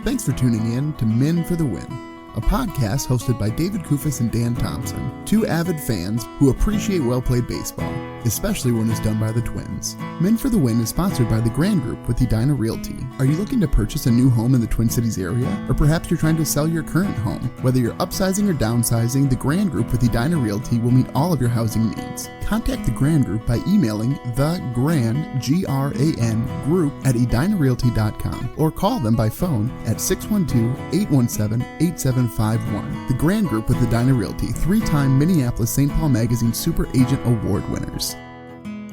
Thanks for tuning in to Men for the Win, a podcast hosted by David Kufis and Dan Thompson, two avid fans who appreciate well-played baseball, especially when it's done by the Twins. Men for the Win is sponsored by the Gran Group with Edina Realty. Are you looking to purchase a new home in the Twin Cities area? Or perhaps you're trying to sell your current home? Whether you're upsizing or downsizing, the Gran Group with Edina Realty will meet all of your housing needs. Contact the Gran Group by emailing thegran, G-R-A-N, group at edinarealty.com or call them by phone at 612-817-8751. The Gran Group with Edina Realty, 3-time Minneapolis-St. Paul Magazine Super Agent Award winners.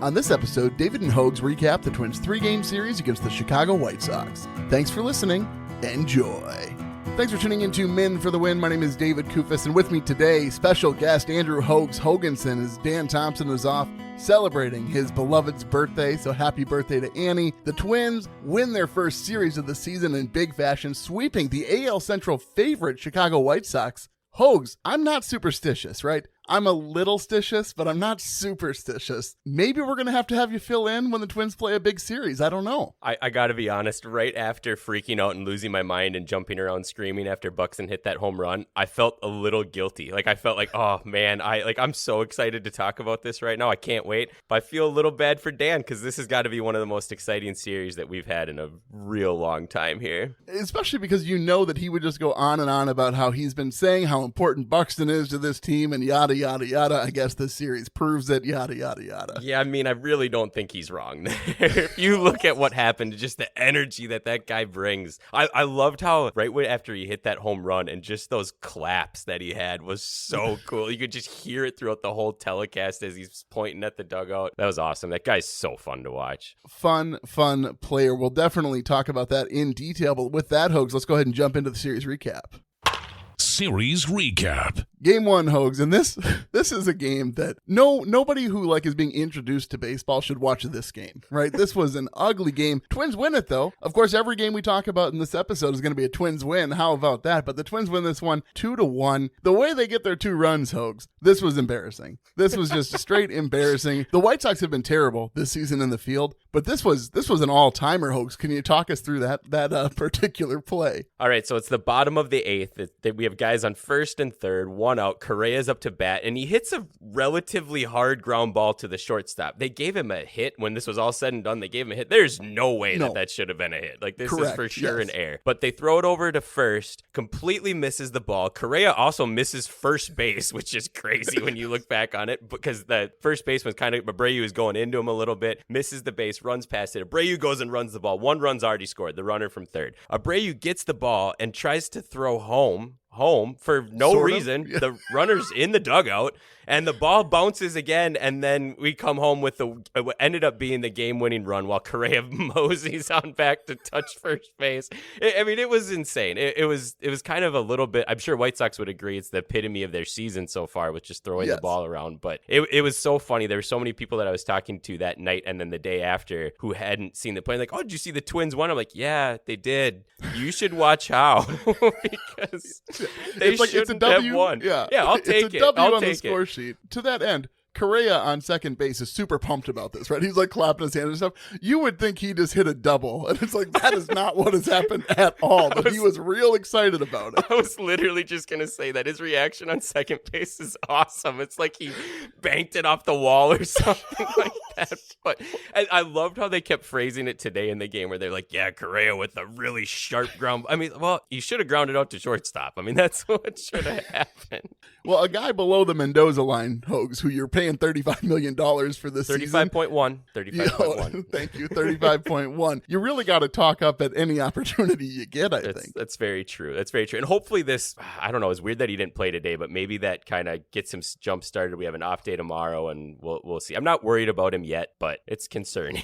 On this episode, David and Hoges recap the Twins' 3-game series against the Chicago White Sox. Thanks for listening. Enjoy. Thanks for tuning in to Men for the Win. My name is David Kufis, and with me today, special guest Andrew Hoges Hoganson, as Dan Thompson is off celebrating his beloved's birthday, so happy birthday to Annie. The Twins win their first series of the season in big fashion, sweeping the AL Central favorite Chicago White Sox. Hoges, I'm not superstitious, right? I'm a little stitious, but I'm not superstitious. Maybe we're going to have you fill in when the Twins play a big series. I don't know. I got to be honest, right after freaking out and losing my mind and jumping around screaming after Buxton hit that home run, I felt a little guilty. I felt like, oh man, I'm so excited to talk about this right now. I can't wait. But I feel a little bad for Dan because this has got to be one of the most exciting series that we've had in a real long time here. Especially because you know that he would just go on and on about how he's been saying how important Buxton is to this team and yada, yada, yada. I guess this series proves it, yada, yada, yada. Yeah, I mean, I really don't think he's wrong there. If you look at what happened, just the energy that guy brings. I loved how right after he hit that home run and just those claps that he had was so cool. You could just hear it throughout the whole telecast as he's pointing at the dugout. That was awesome. That guy's so fun to watch. Fun player. We'll definitely talk about that in detail. But with that, Hoges, let's go ahead and jump into the series recap. Series recap. Game 1, Hoges, and this is a game that nobody who is being introduced to baseball should watch this game, right? This was an ugly game. Twins win it though. Of course, every game we talk about in this episode is going to be a Twins win. How about that? But the Twins win this one 2-1. The way they get their 2 runs, Hoges, this was embarrassing. This was just straight embarrassing. The White Sox have been terrible this season in the field, but this was an all-timer, Hoges. Can you talk us through that particular play? All right, so it's the bottom of the 8th. We have guys on first and third, 1 out. Correa's up to bat, and he hits a relatively hard ground ball to the shortstop. They gave him a hit when this was all said and done. They gave him a hit. There's no way that should have been a hit. This Correct, is for sure yes. an error. But they throw it over to first, completely misses the ball. Correa also misses first base, which is crazy when you look back on it, because the first baseman Abreu is going into him a little bit, misses the base, runs past it. Abreu goes and runs the ball. 1 run's already scored, the runner from third. Abreu gets the ball and tries to throw home for no reason. Yeah. The runner's in the dugout and the ball bounces again, and then we come home with what ended up being the game-winning run while Correa moseys on back to touch first base. It was insane. It was kind of a little bit, I'm sure White Sox would agree, it's the epitome of their season so far with just throwing the ball around, but it was so funny. There were so many people that I was talking to that night and then the day after who hadn't seen the play, like, oh, did you see the Twins won? I'm like, yeah, they did. You should watch how. Because they shouldn't have won. Yeah, I'll take it. It's a W on the score sheet. To that end, Correa on second base is super pumped about this, right? He's clapping his hands and stuff. You would think he just hit a double, and it's that is not what has happened at all. But he was real excited about it. I was literally just going to say that his reaction on second base is awesome. It's like he banked it off the wall or something like that. But I loved how they kept phrasing it today in the game where they're like, yeah, Correa with a really sharp ground. I mean, well, you should have grounded out to shortstop. I mean, that's what should have happened. Well, a guy below the Mendoza line, Hoges, who you're paying $35 million for this season. 35.1. Thank you, 35.1. You really got to talk up at any opportunity you get, I think. That's very true. And hopefully this, I don't know, it's weird that he didn't play today, but maybe that kind of gets him jump started. We have an off day tomorrow, and we'll see. I'm not worried about him yet, but it's concerning.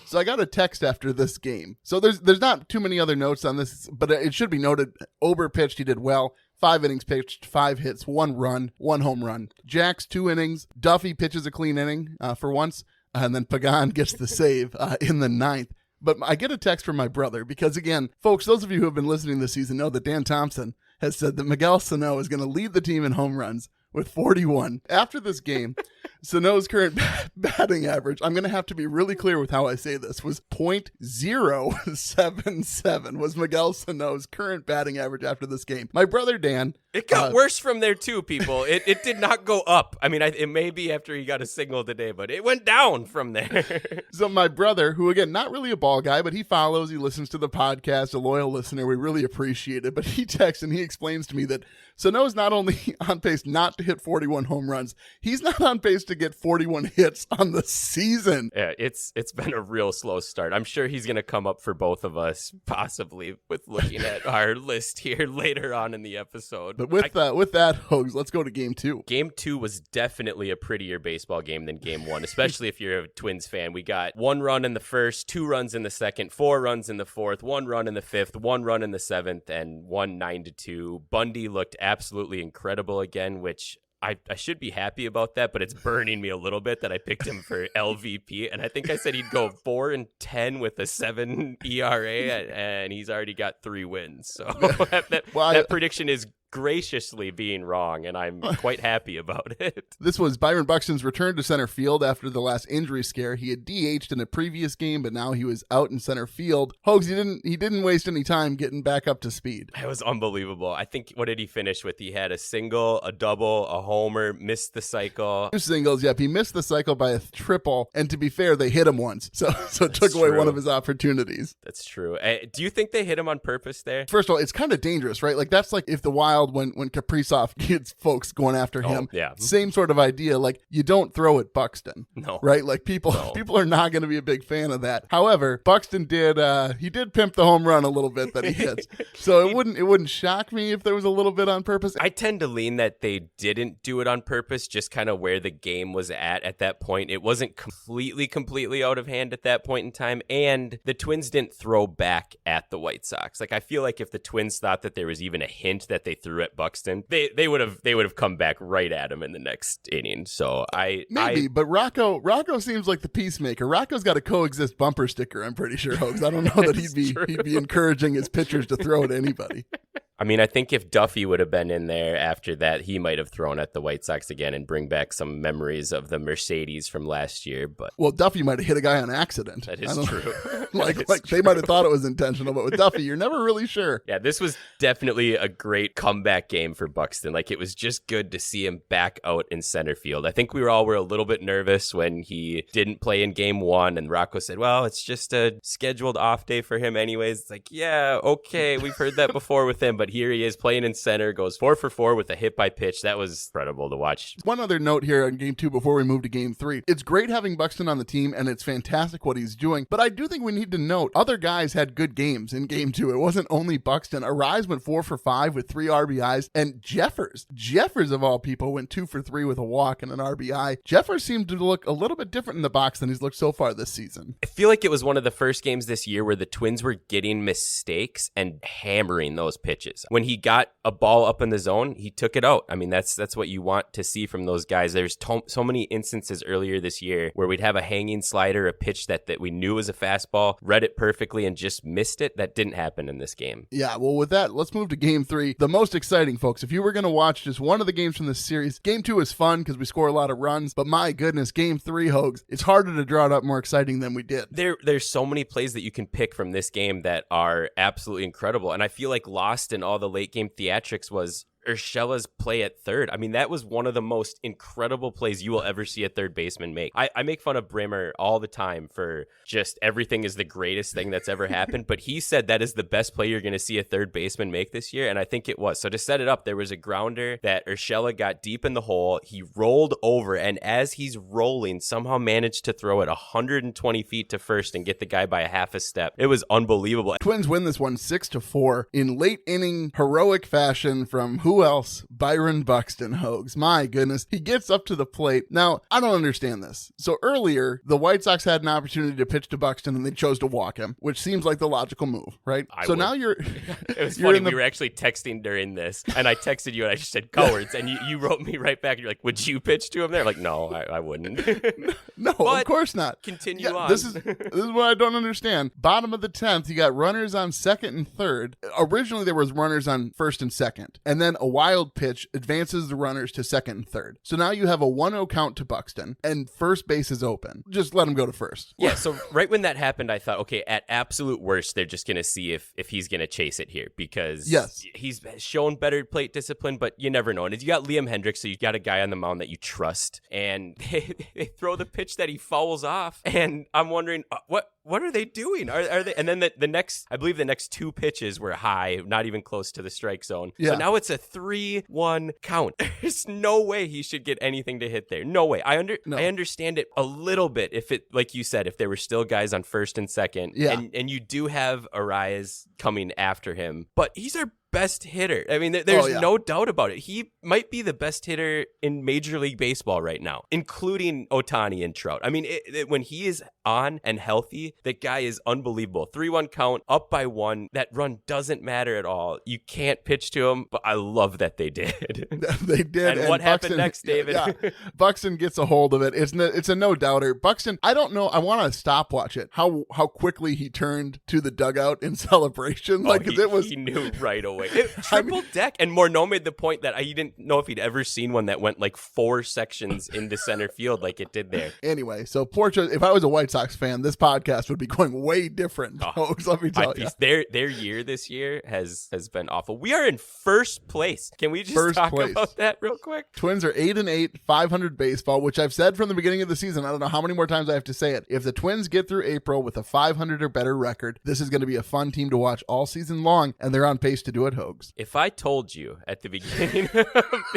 So I got a text after this game. So there's not too many other notes on this, but it should be noted, Ober pitched, he did well. 5 innings pitched, 5 hits, 1 run, 1 home run. Jack's 2 innings. Duffy pitches a clean inning for once, and then Pagan gets the save in the 9th. But I get a text from my brother because, again, folks, those of you who have been listening this season know that Dan Thompson has said that Miguel Sano is going to lead the team in home runs with 41. After this game, Sano's current batting average, I'm going to have to be really clear with how I say this, was .077 was Miguel Sano's current batting average after this game. My brother Dan. It got worse from there too, people. It did not go up. I mean, it may be after he got a signal today, but it went down from there. So my brother, who again, not really a ball guy, but he follows, he listens to the podcast, a loyal listener, we really appreciate it, but he texts and he explains to me that Sano's not only on pace not to hit 41 home runs, he's not on pace to get 41 hits on the season. Yeah, it's been a real slow start. I'm sure he's going to come up for both of us, possibly, with looking at our list here later on in the episode. But with that, Hoges, let's go to game 2. Game 2 was definitely a prettier baseball game than game 1, especially if you're a Twins fan. We got 1 run in the first, 2 runs in the second, 4 runs in the fourth, 1 run in the fifth, 1 run in the seventh, and 1 9-2. Bundy looked absolutely incredible again, which I should be happy about that, but it's burning me a little bit that I picked him for LVP. And I think I said he'd go 4-10 with a 7 ERA, and he's already got 3 wins. So that prediction is graciously being wrong, and I'm quite happy about it. This was Byron Buxton's return to center field after the last injury scare. He had DH'd in a previous game, but now he was out in center field. Hoges, he didn't waste any time getting back up to speed. It was unbelievable. I think, what did he finish with? He had a single, a double, a homer, missed the cycle. 2 singles, yep. He missed the cycle by a triple, and to be fair, they hit him once, so it took away one of his opportunities. That's true. Do you think they hit him on purpose there? First of all, it's kind of dangerous, right? Like, that's like if the Wild, when Kaprizov gets folks going after him, yeah. Same sort of idea. Like, you don't throw at Buxton, no, right? Like, people are not going to be a big fan of that. However, Buxton did pimp the home run a little bit that he hits, so it wouldn't shock me if there was a little bit on purpose. I tend to lean that they didn't do it on purpose, just kind of where the game was at that point. It wasn't completely out of hand at that point in time, and the Twins didn't throw back at the White Sox. Like, I feel like if the Twins thought that there was even a hint that they threw at Buxton, they would have come back right at him in the next inning. So but Rocco seems like the peacemaker. Rocco's got a coexist bumper sticker, I'm pretty sure, Hoges. I don't know that he'd be encouraging his pitchers to throw at anybody. I mean, I think if Duffy would have been in there after that, he might have thrown at the White Sox again and bring back some memories of the Mercedes from last year. But Duffy might have hit a guy on accident. That is true. They might have thought it was intentional, but with Duffy, you're never really sure. Yeah, this was definitely a great comeback game for Buxton. Like, it was just good to see him back out in center field. I think we were a little bit nervous when he didn't play in game 1, and Rocco said, well, it's just a scheduled off day for him anyways. It's like, yeah, okay, we've heard that before with him, but here he is playing in center, goes 4 for 4 with a hit by pitch. That was incredible to watch. One other note here on game 2 before we move to game 3. It's great having Buxton on the team, and it's fantastic what he's doing, but I do think we need to note other guys had good games in game 2. It wasn't only Buxton. Arise went 4 for 5 with 3 RBIs, and Jeffers of all people went 2 for 3 with a walk and an RBI. Jeffers seemed to look a little bit different in the box than he's looked so far this season. I feel like it was one of the first games this year where the Twins were getting mistakes and hammering those pitches. When he got a ball up in the zone, he took it out. I mean, that's what you want to see from those guys. There's so many instances earlier this year where we'd have a hanging slider, a pitch that we knew was a fastball, read it perfectly and just missed it. That didn't happen in this game. Yeah, well, with that, let's move to game 3. The most exciting, folks. If you were going to watch just one of the games from this series, game 2 is fun because we score a lot of runs, but my goodness, game 3, Hoges, it's harder to draw it up more exciting than we did. There's so many plays that you can pick from this game that are absolutely incredible, and I feel like lost in all the late game theatrics was Urshela's play at third. I mean, that was one of the most incredible plays you will ever see a third baseman make. I make fun of Brimmer all the time for just everything is the greatest thing that's ever happened, but he said that is the best play you're going to see a third baseman make this year, and I think it was. So to set it up, there was a grounder that Urshela got deep in the hole. He rolled over, and as he's rolling, somehow managed to throw it 120 feet to first and get the guy by a half a step. It was unbelievable. Twins win this one 6-4 in late inning heroic fashion from who else? Byron Buxton, Hoges. My goodness. He gets up to the plate. Now, I don't understand this. So earlier, the White Sox had an opportunity to pitch to Buxton and they chose to walk him, which seems like the logical move, right? Now you're... It was funny. We were actually texting during this, and I texted you and I just said cowards, and you wrote me right back. You're like, would you pitch to him there? Like, no, I wouldn't. No, of course not. Continue on. This is what I don't understand. Bottom of the 10th, you got runners on second and third. Originally, there was runners on first and second. And then a wild pitch advances the runners to second and third. So now you have a 1-0 count to Buxton, and first base is open. Just let him go to first. Yeah, so right when that happened, I thought, okay, at absolute worst, they're just going to see if he's going to chase it here, because he's shown better plate discipline, but you never know. And you got Liam Hendricks, so you got a guy on the mound that you trust, and they throw the pitch that he fouls off, and I'm wondering, what are they doing? Are they? And then the next, I believe the next two pitches were high, not even close to the strike zone. Yeah. So now it's a 3-1 count. There's no way he should get anything to hit there. No way. I understand it a little bit if it, like you said, if there were still guys on first and second, and you do have Arias coming after him, but he's our best hitter. I mean, there's no doubt about it. He might be the best hitter in Major League Baseball right now, including Ohtani and Trout. I mean, when he is on and healthy, that guy is unbelievable. 3-1 count, up by 1. That run doesn't matter at all. You can't pitch to him, but I love that they did. They did. And what happened next, David? Yeah. Buxton gets a hold of it. It's a no-doubter. Buxton, I don't know. I want to stopwatch it. How quickly he turned to the dugout in celebration. He knew right away. Triple deck. And Morneau made the point that he didn't know if he'd ever seen one that went like 4 sections into center field like it did there. Anyway, so if I was a White Sox fan, this podcast would be going way different. Folks, let me tell you. Their year this year has been awful. We are in first place. Can we just talk about that real quick? Twins are 8-8, 500 baseball, which I've said from the beginning of the season. I don't know how many more times I have to say it. If the Twins get through April with a 500 or better record, this is going to be a fun team to watch all season long, and they're on pace to do it, Hoges. If I told you at the beginning of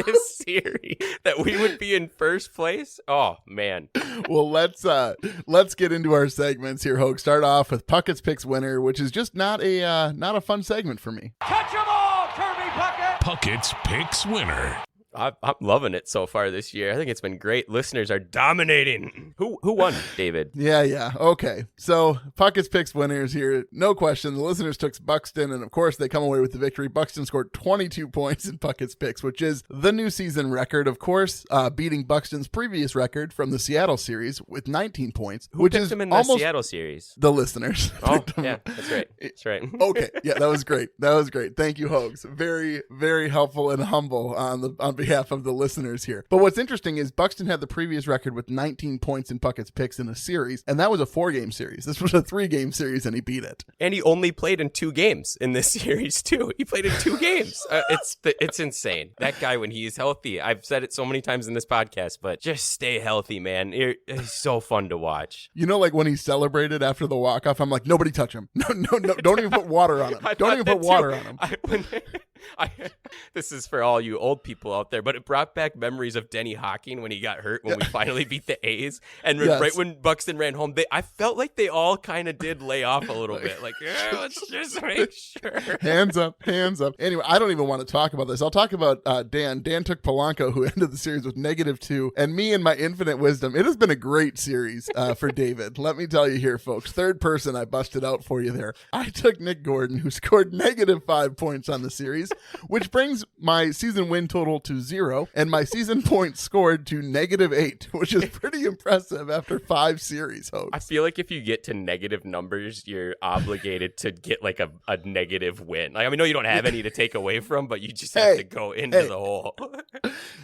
this series that we would be in first place, oh man. Well, let's get into our segments here, Hoges. Start off with Puckett's Picks Winner, which is just not a fun segment for me. Catch 'em all, Kirby Puckett! Puckett's Picks Winner. I'm loving it so far this year. I think it's been great. Listeners are dominating. Who won, David? Yeah. Okay. So Puckett's Picks winners here. No question. The listeners took Buxton, and of course they come away with the victory. Buxton scored 22 points in Puckett's Picks, which is the new season record, of course, beating Buxton's previous record from the Seattle series with 19 points. Who picked him in the Seattle series? The listeners. Oh, yeah, that's right. That's right. Okay. Yeah, that was great. Thank you, Hoges. Very, very helpful and humble on behalf of the listeners here. But what's interesting is Buxton had the previous record with 19 points in Puckett's Picks in a series, and that was a 4-game series. This was a 3-game series, and he beat it. And he only played in 2 games in this series, too. He played in 2 games. It's insane. That guy, when he's healthy, I've said it so many times in this podcast, but just stay healthy, man. It's so fun to watch. You know, like when he celebrated after the walk-off, I'm like, nobody touch him. No, don't even put water on him. Don't even put water on him. This is for all you old people out there, but it brought back memories of Denny Hawking when he got hurt when we finally beat the A's. And right when Buxton ran home, I felt like they all kind of did lay off a little bit. Like, let's just make sure. Hands up. Anyway, I don't even want to talk about this. I'll talk about Dan. Dan took Polanco, who ended the series with -2. And me and my infinite wisdom, it has been a great series for David. Let me tell you here, folks. Third person I busted out for you there. I took Nick Gordon, who scored -5 points on the series, which brings my season win total to 0 and my season points scored to -8, which is pretty impressive after 5 series, Hoges. I feel like if you get to negative numbers, you're obligated to get like a negative win. Like, I mean, no, you don't have any to take away from, but you just have to go into the hole.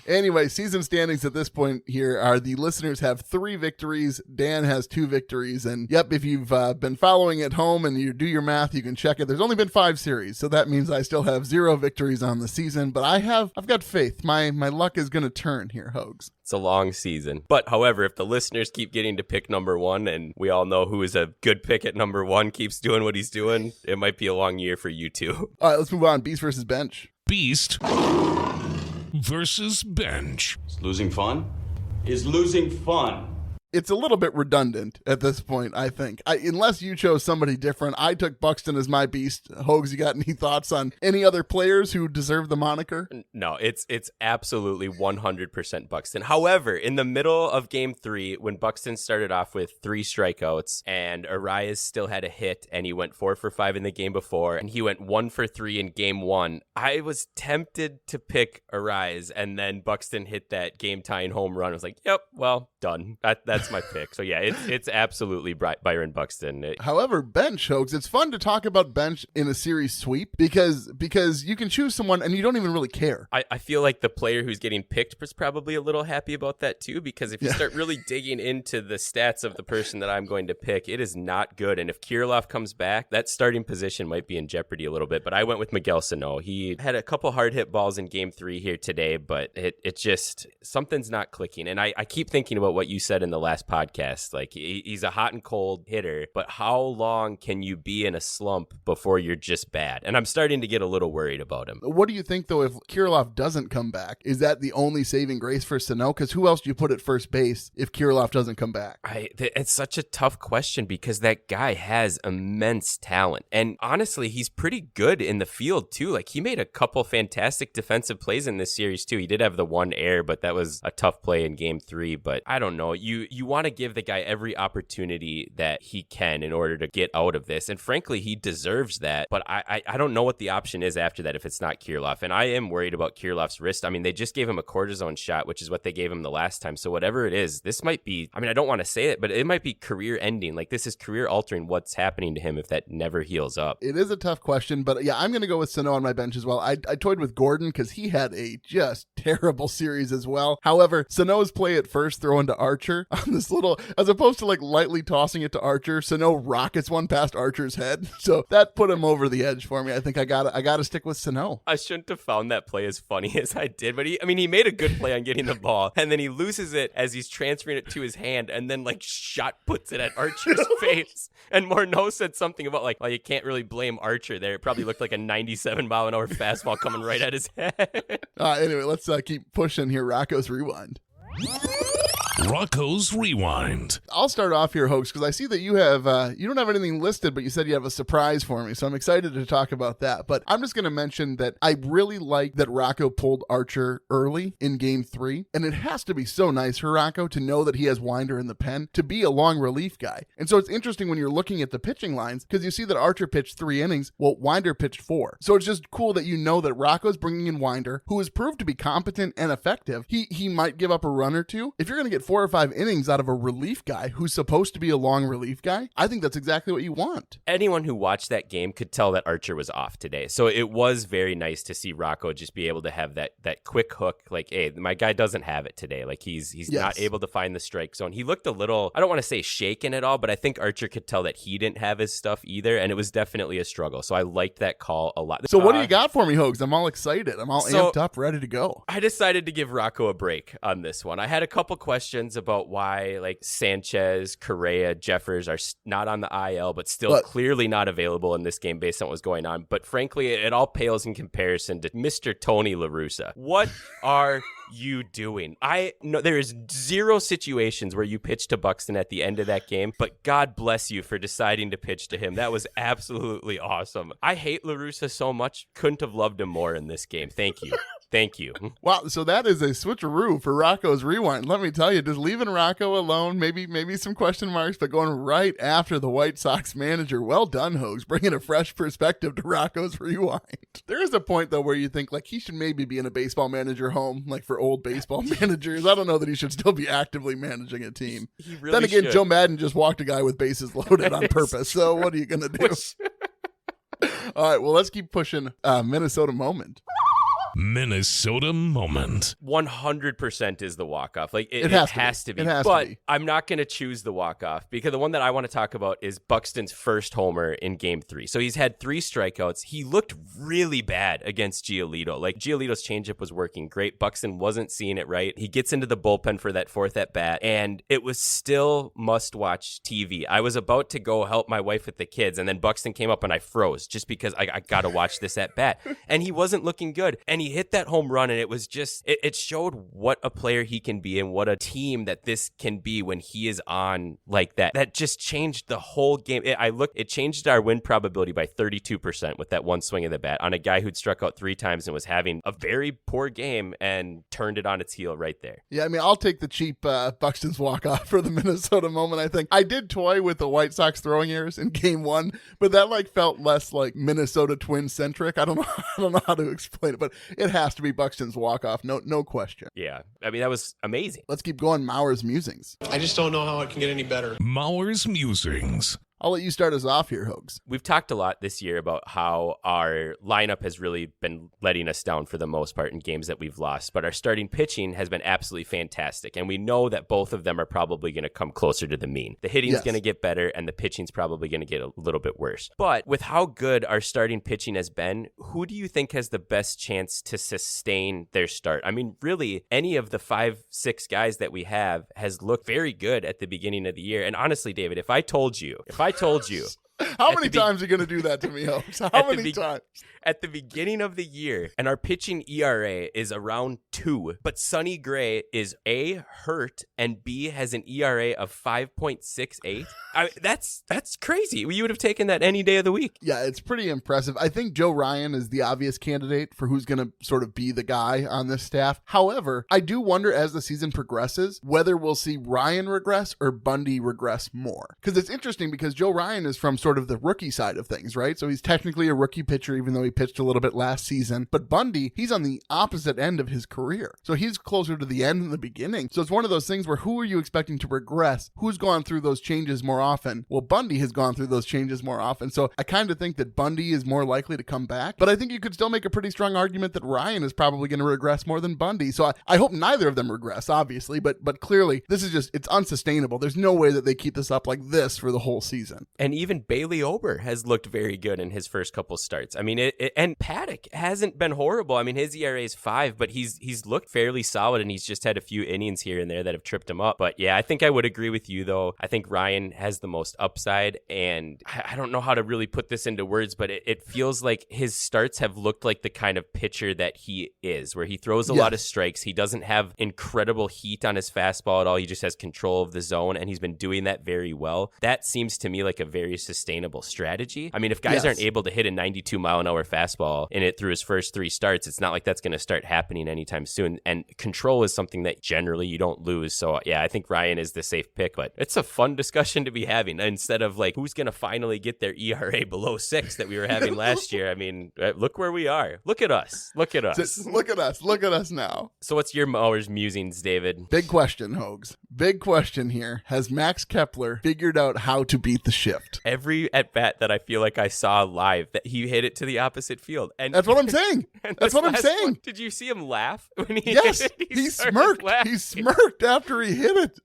Anyway, season standings at this point here are the listeners have 3 victories. Dan has 2 victories. And yep, if you've been following at home and you do your math, you can check it. There's only been 5 series. So that means I still have 0 victories on the season, but I've got faith. My luck is going to turn here, Hoges. It's a long season. But however, if the listeners keep getting to pick number 1, and we all know who is a good pick at number 1 keeps doing what he's doing, it might be a long year for you too. All right, let's move on. Beast versus bench. Beast versus bench. Is losing fun? Is losing fun? It's a little bit redundant at this point, I think. Unless you chose somebody different, I took Buxton as my beast. Hoges, you got any thoughts on any other players who deserve the moniker? No, it's absolutely 100% Buxton. However, in the middle of Game 3, when Buxton started off with 3 strikeouts and Arias still had a hit and he went 4 for 5 in the game before and he went 1 for 3 in Game 1, I was tempted to pick Arias, and then Buxton hit that game-tying home run. I was like, yep, well, Done. That's my pick. So yeah, it's absolutely Byron Buxton. However, bench, Hoges, it's fun to talk about bench in a series sweep because you can choose someone and you don't even really care. I feel like the player who's getting picked was probably a little happy about that too, because if you start really digging into the stats of the person that I'm going to pick, it is not good. And if Kirilloff comes back, that starting position might be in jeopardy a little bit. But I went with Miguel Sano. He had a couple hard hit balls in game 3 here today, but it just, something's not clicking. And I keep thinking about what you said in the last podcast. Like, he's a hot and cold hitter, but how long can you be in a slump before you're just bad? And I'm starting to get a little worried about him. What do you think, though, if Kirilloff doesn't come back? Is that the only saving grace for Sano? Because who else do you put at first base if Kirilloff doesn't come back? It's such a tough question because that guy has immense talent. And honestly, he's pretty good in the field, too. Like, he made a couple fantastic defensive plays in this series, too. He did have the one error, but that was a tough play in game 3. But I don't know. You want to give the guy every opportunity that he can in order to get out of this. And frankly, he deserves that. But I don't know what the option is after that if it's not Kirilloff. And I am worried about Kirilloff's wrist. I mean, they just gave him a cortisone shot, which is what they gave him the last time. So whatever it is, this might be, I mean, I don't want to say it, but it might be career ending. Like, this is career altering what's happening to him if that never heals up. It is a tough question, but yeah, I'm going to go with Sano on my bench as well. I toyed with Gordon because he had a just terrible series as well. However, Sano's play at first, throwing to Archer on this little, as opposed to like lightly tossing it to Archer, Sano rockets one past Archer's head. So that put him over the edge for me. I think I gotta stick with Sano. I shouldn't have found that play as funny as I did, but he made a good play on getting the ball, and then he loses it as he's transferring it to his hand, and then like shot puts it at Archer's face. And Morneau said something about like, well, you can't really blame Archer there. It probably looked like a 97-mile-an-hour fastball coming right at his head. Anyway, let's keep pushing here. Rocco's Rewind. Rocco's Rewind. I'll start off here, Hoax, because I see that you have you don't have anything listed, but you said you have a surprise for me, so I'm excited to talk about that. But I'm just going to mention that I really like that Rocco pulled Archer early in Game 3, and it has to be so nice for Rocco to know that he has Winder in the pen to be a long relief guy. And so it's interesting when you're looking at the pitching lines, because you see that Archer pitched 3 innings, well, Winder pitched 4. So it's just cool that you know that Rocco's bringing in Winder, who has proved to be competent and effective. He might give up a run or two. If you're going to get 4 or 5 innings out of a relief guy who's supposed to be a long relief guy, I think that's exactly what you want. Anyone who watched that game could tell that Archer was off today. So it was very nice to see Rocco just be able to have that quick hook. Like, hey, my guy doesn't have it today. Like, he's not able to find the strike zone. He looked a little, I don't want to say shaken at all, but I think Archer could tell that he didn't have his stuff either. And it was definitely a struggle. So I liked that call a lot. So what do you got for me, Hoax? I'm all excited. I'm all amped up, ready to go. I decided to give Rocco a break on this one. I had a couple questions about why like Sanchez, Correa, Jeffers are not on the IL, but still clearly not available in this game based on what was going on. But frankly, it all pales in comparison to Mr. Tony La Russa. What are you doing? I know there is 0 situations where you pitch to Buxton at the end of that game, but God bless you for deciding to pitch to him. That was absolutely awesome. I hate La Russa so much. Couldn't have loved him more in this game. Thank you. Thank you. Wow, so that is a switcheroo for Rocco's Rewind. Let me tell you, just leaving Rocco alone, maybe some question marks, but going right after the White Sox manager. Well done, Hoax, bringing a fresh perspective to Rocco's Rewind. There is a point, though, where you think, like, he should maybe be in a baseball manager home, like for old baseball managers. I don't know that he should still be actively managing a team. He really then again, should. Joe Madden just walked a guy with bases loaded on purpose, so what are you going to do? All right, well, let's keep pushing Minnesota Moment. Minnesota Moment. 100% is the walk-off. Like it has to be. But I'm not going to choose the walk-off because the one that I want to talk about is Buxton's first homer in Game 3. So he's had 3 strikeouts. He looked really bad against Giolito. Like Giolito's changeup was working great. Buxton wasn't seeing it right. He gets into the bullpen for that 4th at-bat, and it was still must-watch TV. I was about to go help my wife with the kids, and then Buxton came up and I froze just because I got to watch this at-bat. And he wasn't looking good. And he hit that home run, and it was just, it showed what a player he can be and what a team that this can be when he is on like that. That just changed the whole game. It changed our win probability by 32% with that one swing of the bat on a guy who'd struck out 3 times and was having a very poor game and turned it on its heel right there. Yeah, I mean, I'll take the cheap Buxton's walk-off for the Minnesota Moment, I think. I did toy with the White Sox throwing errors in Game 1, but that felt less like Minnesota Twins-centric. I don't know how to explain it, but it has to be Buxton's walk-off. No question. Yeah. I mean, that was amazing. Let's keep going. Maurer's musings. I just don't know how it can get any better. Maurer's musings. I'll let you start us off here, Hoges. We've talked a lot this year about how our lineup has really been letting us down for the most part in games that we've lost, but our starting pitching has been absolutely fantastic, and we know that both of them are probably going to come closer to the mean. The hitting's going to get better, and the pitching's probably going to get a little bit worse. But with how good our starting pitching has been, who do you think has the best chance to sustain their start? I mean, really, any of the 5-6 guys that we have has looked very good at the beginning of the year. And honestly, David, if I told you How many times are you going to do that to me, Hoges? How many times? At the beginning of the year, and our pitching ERA is around 2, but Sonny Gray is A, hurt, and B, has an ERA of 5.68. That's crazy. You would have taken that any day of the week. Yeah, it's pretty impressive. I think Joe Ryan is the obvious candidate for who's going to sort of be the guy on this staff. However, I do wonder as the season progresses whether we'll see Ryan regress or Bundy regress more. Because it's interesting because Joe Ryan is from sort of the rookie side of things, right? So he's technically a rookie pitcher even though he pitched a little bit last season. But Bundy, he's on the opposite end of his career. So he's closer to the end than the beginning. So it's one of those things where who are you expecting to regress? Who's gone through those changes more often? Well, Bundy has gone through those changes more often. So I kind of think that Bundy is more likely to come back. But I think you could still make a pretty strong argument that Ryan is probably going to regress more than Bundy. So I hope neither of them regress, obviously. But clearly, this is just, it's unsustainable. There's no way that they keep this up like this for the whole season. And even Bailey Ober has looked very good in his first couple starts. I mean, and Paddock hasn't been horrible. I mean, his ERA is 5, but he's looked fairly solid, and he's just had a few innings here and there that have tripped him up. But yeah, I think I would agree with you, though. I think Ryan has the most upside, and I don't know how to really put this into words, but it feels like his starts have looked like the kind of pitcher that he is, where he throws a lot of strikes. He doesn't have incredible heat on his fastball at all. He just has control of the zone, and he's been doing that very well. That seems to me like a very sustainable strategy. I mean, if guys aren't able to hit a 92-mile-an-hour fastball in it through his first 3 starts, it's not like that's going to start happening anytime soon. And control is something that generally you don't lose. So yeah, I think Ryan is the safe pick, but it's a fun discussion to be having instead of like who's going to finally get their ERA below 6 that we were having last year. I mean, look where we are. Look at us. Look at us. Look at us. Look at us now. So what's your Maurer's musings, David? Big question, Hoges. Big question here. Has Max Kepler figured out how to beat the shift? Every at bat that I feel like I saw live, that he hit it to the opposite field. And that's what I'm saying. That's what I'm saying. Did you see him laugh when he Yes, hit it? he smirked. He smirked after he hit it.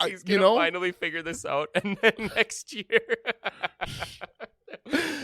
He's going to finally figure this out. And then next year...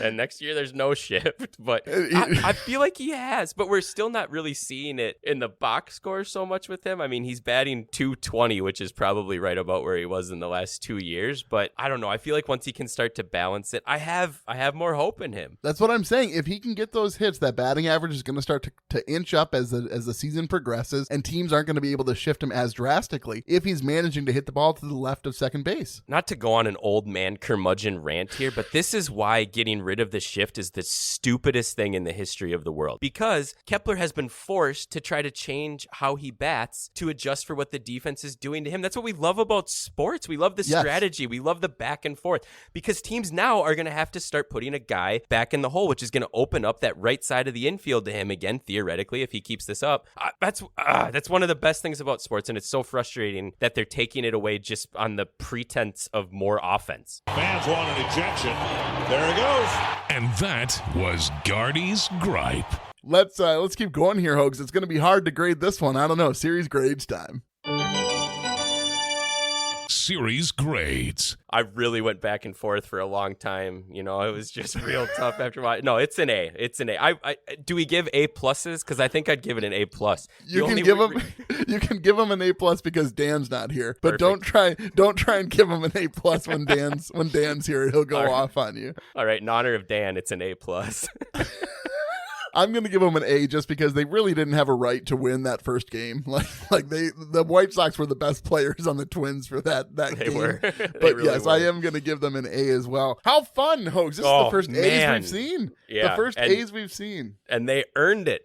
And next year there's no shift, but I feel like he has, but we're still not really seeing it in the box score so much with him. I mean, he's batting .220, which is probably right about where he was in the last 2 years, but I don't know. I feel like once he can start to balance it, I have more hope in him. That's what I'm saying. If he can get those hits, that batting average is going to start to inch up as the season progresses, and teams aren't going to be able to shift him as drastically if he's managing to hit the ball to the left of second base. Not to go on an old man curmudgeon rant here, but this is why getting rid of the shift is the stupidest thing in the history of the world, because Kepler has been forced to try to change how he bats to adjust for what the defense is doing to him. That's what we love about sports. We love the strategy. We love the back and forth, because teams now are going to have to start putting a guy back in the hole, which is going to open up that right side of the infield to him again, theoretically, if he keeps this up. That's one of the best things about sports, and it's so frustrating that they're taking it away just on the pretense of more offense. Fans want an ejection. There it goes. And that was Gardy's gripe. Let's keep going here, Hoges. It's going to be hard to grade this one. I don't know. Series grades time. Series grades. I really went back and forth for a long time. You know, it was just real tough after my. No, it's an A. It's an A. Do we give A pluses? Because I think I'd give it an A plus. You can give him an A plus because Dan's not here. But Perfect. don't try and give him an A plus when Dan's here. He'll go off on you. All right, in honor of Dan, it's an A plus. I'm going to give them an A just because they really didn't have a right to win that first game. The White Sox were the best players on the Twins for that game. They were. But really yes, were. I am going to give them an A as well. How fun, Hoges. This is the first A's we've seen. Yeah, the first A's we've seen. And they earned it.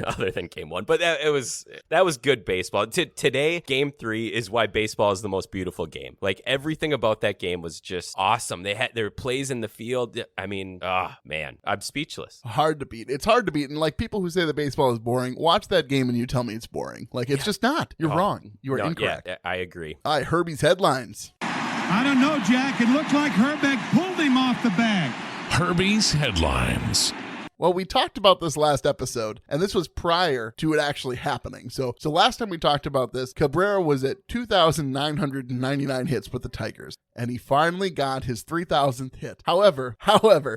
Other than game 1. But that was good baseball. Today, game 3 is why baseball is the most beautiful game. Like, everything about that game was just awesome. There were plays in the field. I mean, man, I'm speechless. Hard to beat. It's hard to beat. And like people who say that baseball is boring, watch that game and you tell me it's boring. Like it's just not. You're wrong. You are incorrect. Yeah, I agree. All right, Herbie's headlines. I don't know, Jack. It looked like Herbie pulled him off the bag. Herbie's headlines. Well, we talked about this last episode, and this was prior to it actually happening. So last time we talked about this, Cabrera was at 2,999 hits with the Tigers, and he finally got his 3,000th hit. However,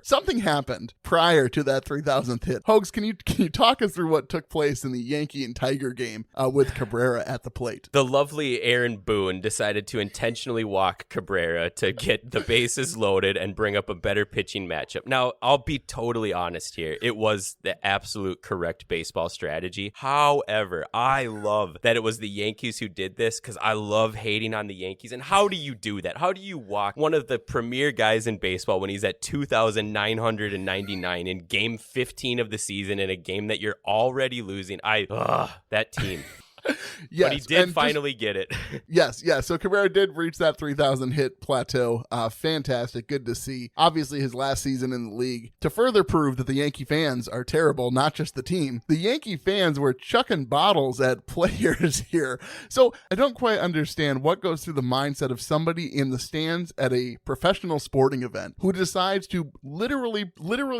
something happened prior to that 3,000th hit. Hoges, can you talk us through what took place in the Yankee and Tiger game with Cabrera at the plate? The lovely Aaron Boone decided to intentionally walk Cabrera to get the bases loaded and bring up a better pitching matchup. Now, I'll be totally honest here. It was the absolute correct baseball strategy. However, I love that it was the Yankees who did this because I love hating on the Yankees. And how do you do that? How do you walk one of the premier guys in baseball when he's at 2,999 in game 15 of the season in a game that you're already losing? That team. Yes, but he did finally get it. Yes. So Cabrera did reach that 3,000 hit plateau. Fantastic. Good to see. Obviously, his last season in the league. To further prove that the Yankee fans are terrible, not just the team, the Yankee fans were chucking bottles at players here. So I don't quite understand what goes through the mindset of somebody in the stands at a professional sporting event who decides to literally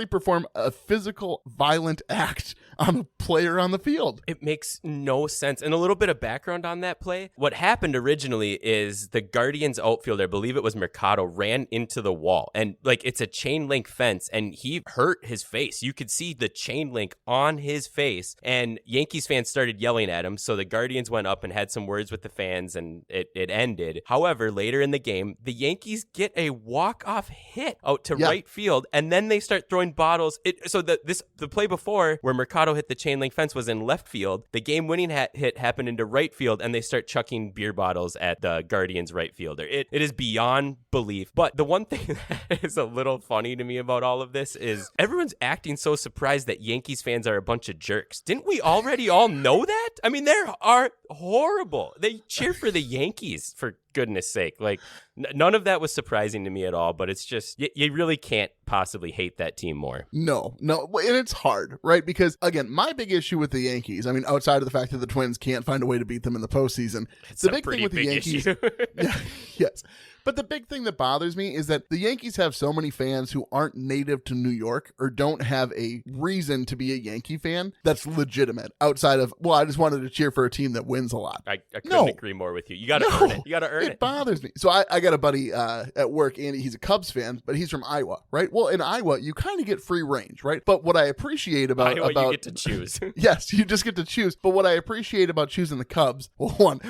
perform a physical, violent act on a player on the field. It makes no sense. And a little bit of background on that play. What happened originally is the Guardians outfielder, I believe it was Mercado, ran into the wall. And like it's a chain link fence and he hurt his face. You could see the chain link on his face. And Yankees fans started yelling at him. So the Guardians went up and had some words with the fans and it ended. However, later in the game, the Yankees get a walk-off hit out to right field. And then they start throwing bottles. The play before where Mercado hit the chain link fence was in left field. The game-winning hit happened into right field, and they start chucking beer bottles at the Guardians right fielder. It is beyond belief. But the one thing that is a little funny to me about all of this is everyone's acting so surprised that Yankees fans are a bunch of jerks. Didn't we already all know that? I mean, they are horrible. They cheer for the Yankees, for goodness sake. Like, none of that was surprising to me at all, but it's just, you really can't possibly hate that team more. No, and it's hard, right? Because, again, my big issue with the Yankees, I mean, outside of the fact that the Twins can't find a way to beat them in the postseason, it's the big thing with the Yankees... Yes. But the big thing that bothers me is that the Yankees have so many fans who aren't native to New York or don't have a reason to be a Yankee fan that's legitimate outside of, well, I just wanted to cheer for a team that wins a lot. I couldn't agree more with you. You got to earn it. You got to earn it. It bothers me. So I got a buddy at work, Andy, he's a Cubs fan, but he's from Iowa, right? Well, in Iowa, you kind of get free range, right? But what I appreciate about Iowa, you get to choose. Yes, you just get to choose. But what I appreciate about choosing the Cubs, well, one,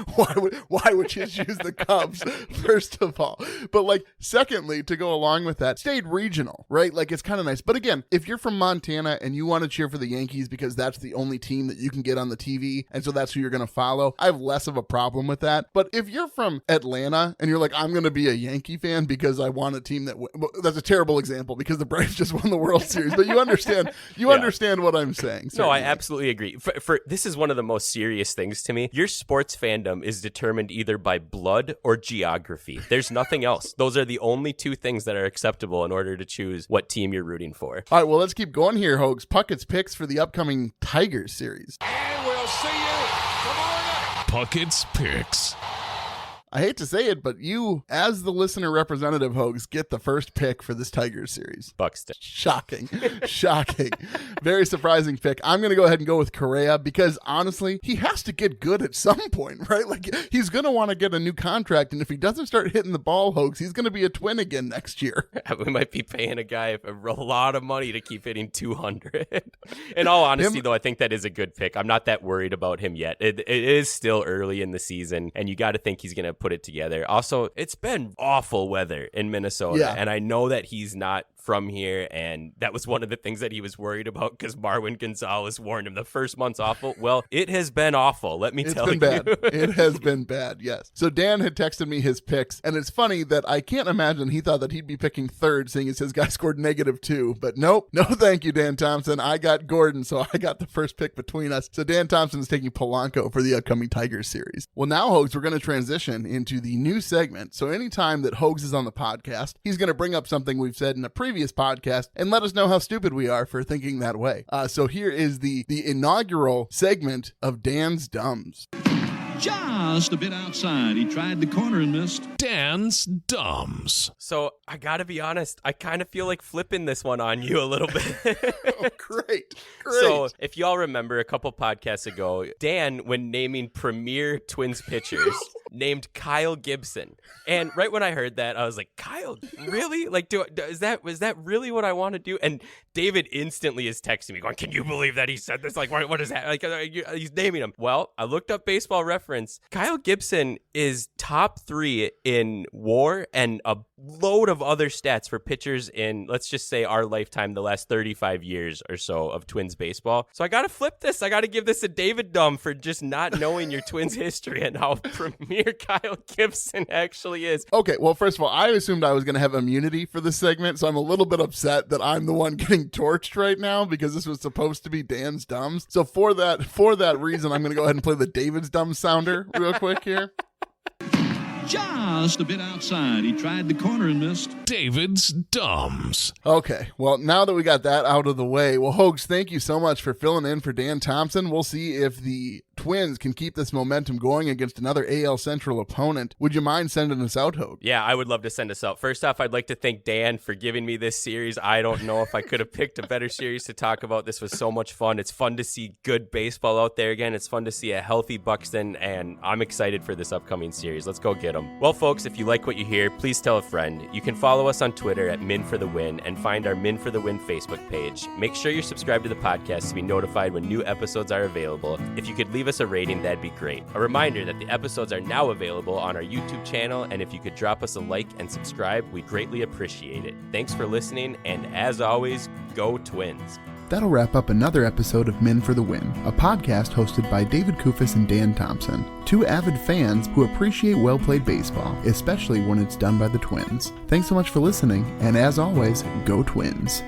why would you choose the Cubs, first of all? But like, secondly, to go along with that, stayed regional, right? Like, it's kind of nice. But again, if you're from Montana and you want to cheer for the Yankees because that's the only team that you can get on the TV, and so that's who you're going to follow, I have less of a problem with that. But if you're from Atlanta and you're like, I'm going to be a Yankee fan because I want a team that well, that's a terrible example because the Braves just won the World Series, but you understand understand what I'm saying. Certainly. No, I absolutely agree. For this is one of the most serious things to me. Your sports fandom is determined either by blood or geography. There's nothing else. Those are the only two things that are acceptable in order to choose what team you're rooting for. All right, well, let's keep going here, Hoges. Puckett's picks for the upcoming Tigers series. And we'll see you tomorrow night. Puckett's picks. I hate to say it, but you, as the listener representative, Hoges, get the first pick for this Tigers series. Buxton. Shocking. Very surprising pick. I'm going to go ahead and go with Correa because, honestly, he has to get good at some point, right? Like, he's going to want to get a new contract, and if he doesn't start hitting the ball, Hoges, he's going to be a Twin again next year. We might be paying a guy a lot of money to keep hitting 200. In all honesty, though, I think that is a good pick. I'm not that worried about him yet. It is still early in the season, and you got to think he's going to put it together. Also, it's been awful weather in Minnesota, and I know that he's not from here, and that was one of the things that he was worried about because Marwin Gonzalez warned him the first month's awful. Well, it has been awful, let me tell you. It's been bad. It has been bad, yes. So Dan had texted me his picks, and it's funny that I can't imagine he thought that he'd be picking third, seeing as his guy scored -2, but nope. No thank you, Dan Thompson. I got Gordon, so I got the first pick between us. So Dan Thompson is taking Polanco for the upcoming Tigers series. Well, now, Hoges, we're going to transition into the new segment. So anytime that Hoges is on the podcast, he's going to bring up something we've said in a previous previous podcast and let us know how stupid we are for thinking that way. So here is the inaugural segment of Dan's Dumbs. Just a bit outside. He tried the corner and missed. Dan's Dumbs. So I gotta be honest, I kind of feel like flipping this one on you a little bit. Oh, great. So if y'all remember a couple podcasts ago, Dan, when naming premier Twins pitchers, named Kyle Gibson. And right when I heard that, I was like, Kyle, really? Like, was that really what I want to do? And David instantly is texting me going, can you believe that he said this? Like, what is that? Like, he's naming him. Well, I looked up Baseball Reference. Kyle Gibson is top 3 in WAR and a load of other stats for pitchers in, let's just say, our lifetime, the last 35 years or so of Twins baseball. So I got to flip this. I got to give this a David Dumb for just not knowing your Twins history and how premier Kyle Gibson actually is. Okay, well, first of all, I assumed I was going to have immunity for this segment, so I'm a little bit upset that I'm the one getting torched right now because this was supposed to be Dan's Dumbs. So for that reason, I'm going to go ahead and play the David's Dumb sounder real quick here. Just a bit outside. He tried the corner and missed. David's Dumbs. Okay, well, now that we got that out of the way, well, Hoges, thank you so much for filling in for Dan Thompson. We'll see if the Twins can keep this momentum going against another AL Central opponent. Would you mind sending us out, Hoges? Yeah, I would love to send us out. First off, I'd like to thank Dan for giving me this series. I don't know if I could have picked a better series to talk about. This was so much fun. It's fun to see good baseball out there again. It's fun to see a healthy Buxton, and I'm excited for this upcoming series. Let's go get them. Well, folks, if you like what you hear, please tell a friend. You can follow us on Twitter at Min for the Win and find our Min for the Win Facebook page. Make sure you're subscribed to the podcast to be notified when new episodes are available. If you could leave us a rating, that'd be great. A reminder that the episodes are now available on our YouTube channel, and if you could drop us a like and subscribe, we greatly appreciate it. Thanks for listening, and as always, go Twins. That'll wrap up another episode of Men for the Win, a podcast hosted by David Kufis and Dan Thompson, two avid fans who appreciate well-played baseball, especially when it's done by the Twins. Thanks so much for listening, and as always, go Twins.